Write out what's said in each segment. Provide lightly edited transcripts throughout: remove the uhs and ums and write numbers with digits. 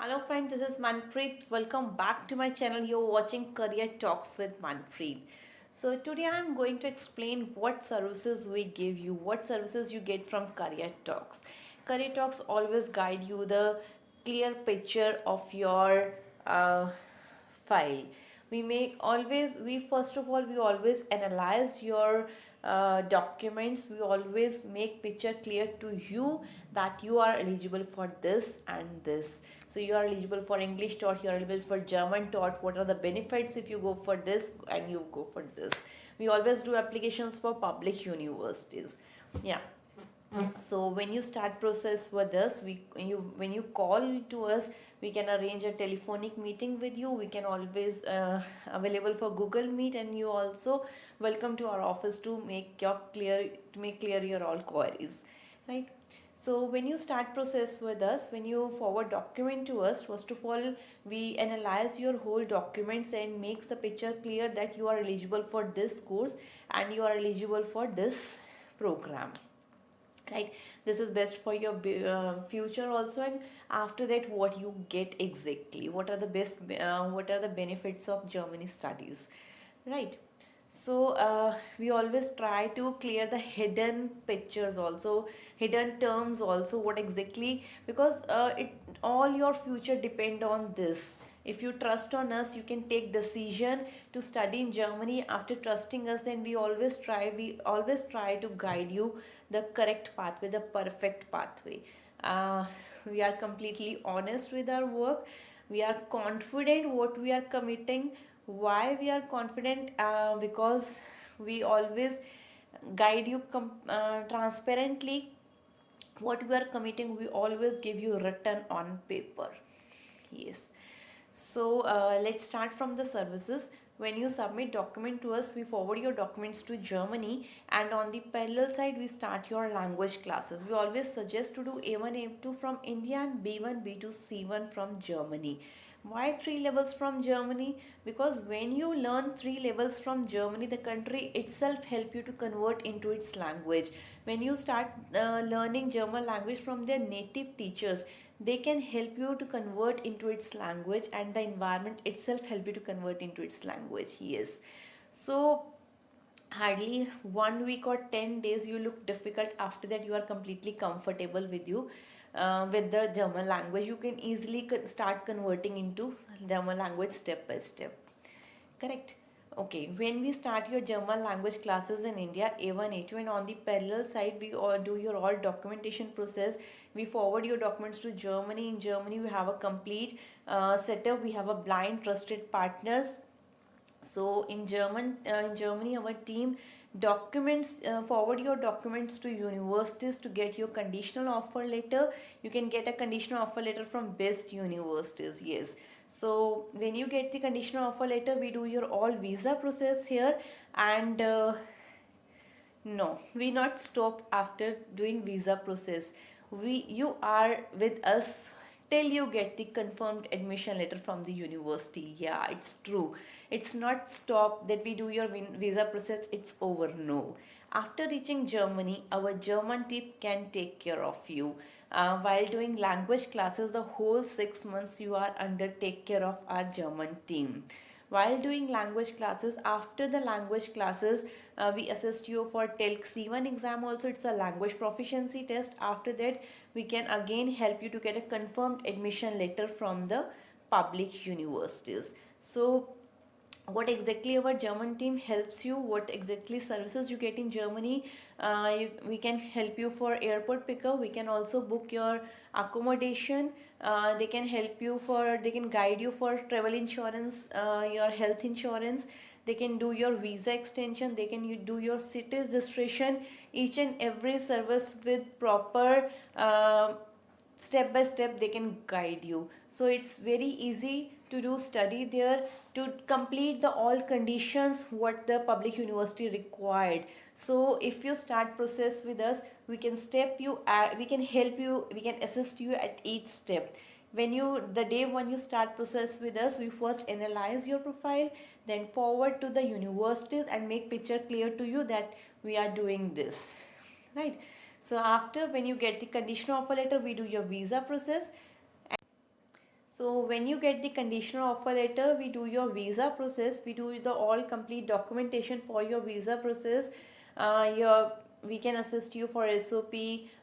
Hello friends, this is Manpreet. Welcome back to my channel. You're watching Career Talks with Manpreet. So today I'm going to explain what services we give you, what services you get from Career Talks. Career Talks always guide you the clear picture of your file. We first of all we always analyze your documents. We always make picture clear to you that you are eligible for this and this. So you are eligible for English taught, you are eligible for German taught. What are the benefits if you go for this and you go for this? We always do applications for public universities. Yeah. So when you start process with us, when you call to us, we can arrange a telephonic meeting with you. We can always available for Google Meet, and you also welcome to our office to make clear your all queries, right? So when you start process with us, when you forward document to us, first of all we analyze your whole documents and makes the picture clear that you are eligible for this course and you are eligible for this program, right? This is best for your future also. And after that, what you get exactly, what are the benefits of Germany studies, right? So we always try to clear the hidden pictures also, hidden terms also, what exactly, because it all your future depend on this. If you trust on us, you can take decision to study in Germany. After trusting us, then we always try to guide you the correct pathway, the perfect pathway. uh, we are completely honest with our work. We are confident what we are committing. Why we are confident? Because we always guide you transparently. What we are committing, we always give you written on paper. Yes. So let's start from the services. When you submit document to us, we forward your documents to Germany, and on the parallel side, we start your language classes. We always suggest to do A1, A2 from India and B1, B2, C1 from Germany. Why three levels from Germany? Because when you learn three levels from Germany, the country itself help you to convert into its language. When you start learning German language from their native teachers, they can help you to convert into its language, and the environment itself help you to convert into its language. Yes. So hardly 1 week or 10 days you look difficult. After that you are completely comfortable with you with the German language. You can easily start converting into German language step by step. Correct. Okay, when we start your German language classes in India, A1, A2, and on the parallel side, we all do your all documentation process. We forward your documents to Germany. In Germany, we have a complete setup. We have a blind trusted partners. So in Germany, our team documents forward your documents to universities to get your conditional offer letter. You can get a conditional offer letter from best universities. Yes. So when you get the conditional offer letter, we do your all visa process here. And no, we not stop after doing visa process. You are with us till you get the confirmed admission letter from the university. Yeah, it's true. It's not stop that we do your visa process, it's over. No. After reaching Germany, our German team can take care of you. While doing language classes, the whole 6 months you are under take care of our German team. While doing language classes, after the language classes, we assist you for TELC C1 exam also. It's a language proficiency test. After that, we can again help you to get a confirmed admission letter from the public universities. So what exactly our German team helps you, what exactly services you get in Germany. We can help you for airport pickup. We can also book your accommodation. They can guide you for travel insurance, your health insurance. They can do your visa extension. They can do your city registration. Each and every service with proper step by step they can guide you. So it's very easy to do study there, to complete the all conditions what the public university required. So if you start process with us, we can step you we can help you, we can assist you at each step. When you the day when you start process with us, we first analyze your profile, then forward to the universities and make picture clear to you that we are doing this, right? So after when you get the conditional offer letter, we do your visa process. So when you get the conditional offer letter, we do your visa process. We do the all complete documentation for your visa process. Your We can assist you for SOP,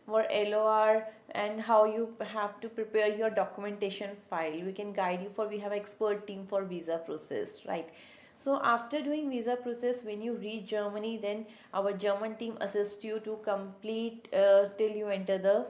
for LOR, and how you have to prepare your documentation file. We can guide you for, we have expert team for visa process, right? So after doing visa process, when you reach Germany, then our German team assists you to complete till you enter the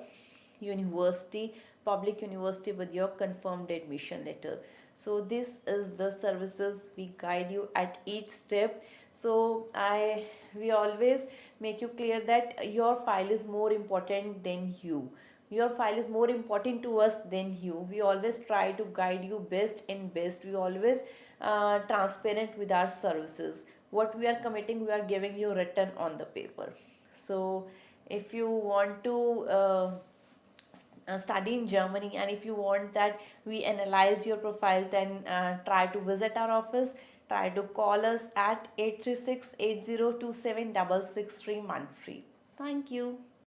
university, public university, with your confirmed admission letter. So this is the services we guide you at each step. So I we always make you clear that your file is more important than you. Your file is more important to us than you. We always try to guide you best and best. We always transparent with our services. What we are committing, we are giving you written on the paper. So if you want to study in Germany, and if you want that we analyze your profile, then try to visit our office. Try to call us at 836 8027 663 Manfred. Thank you.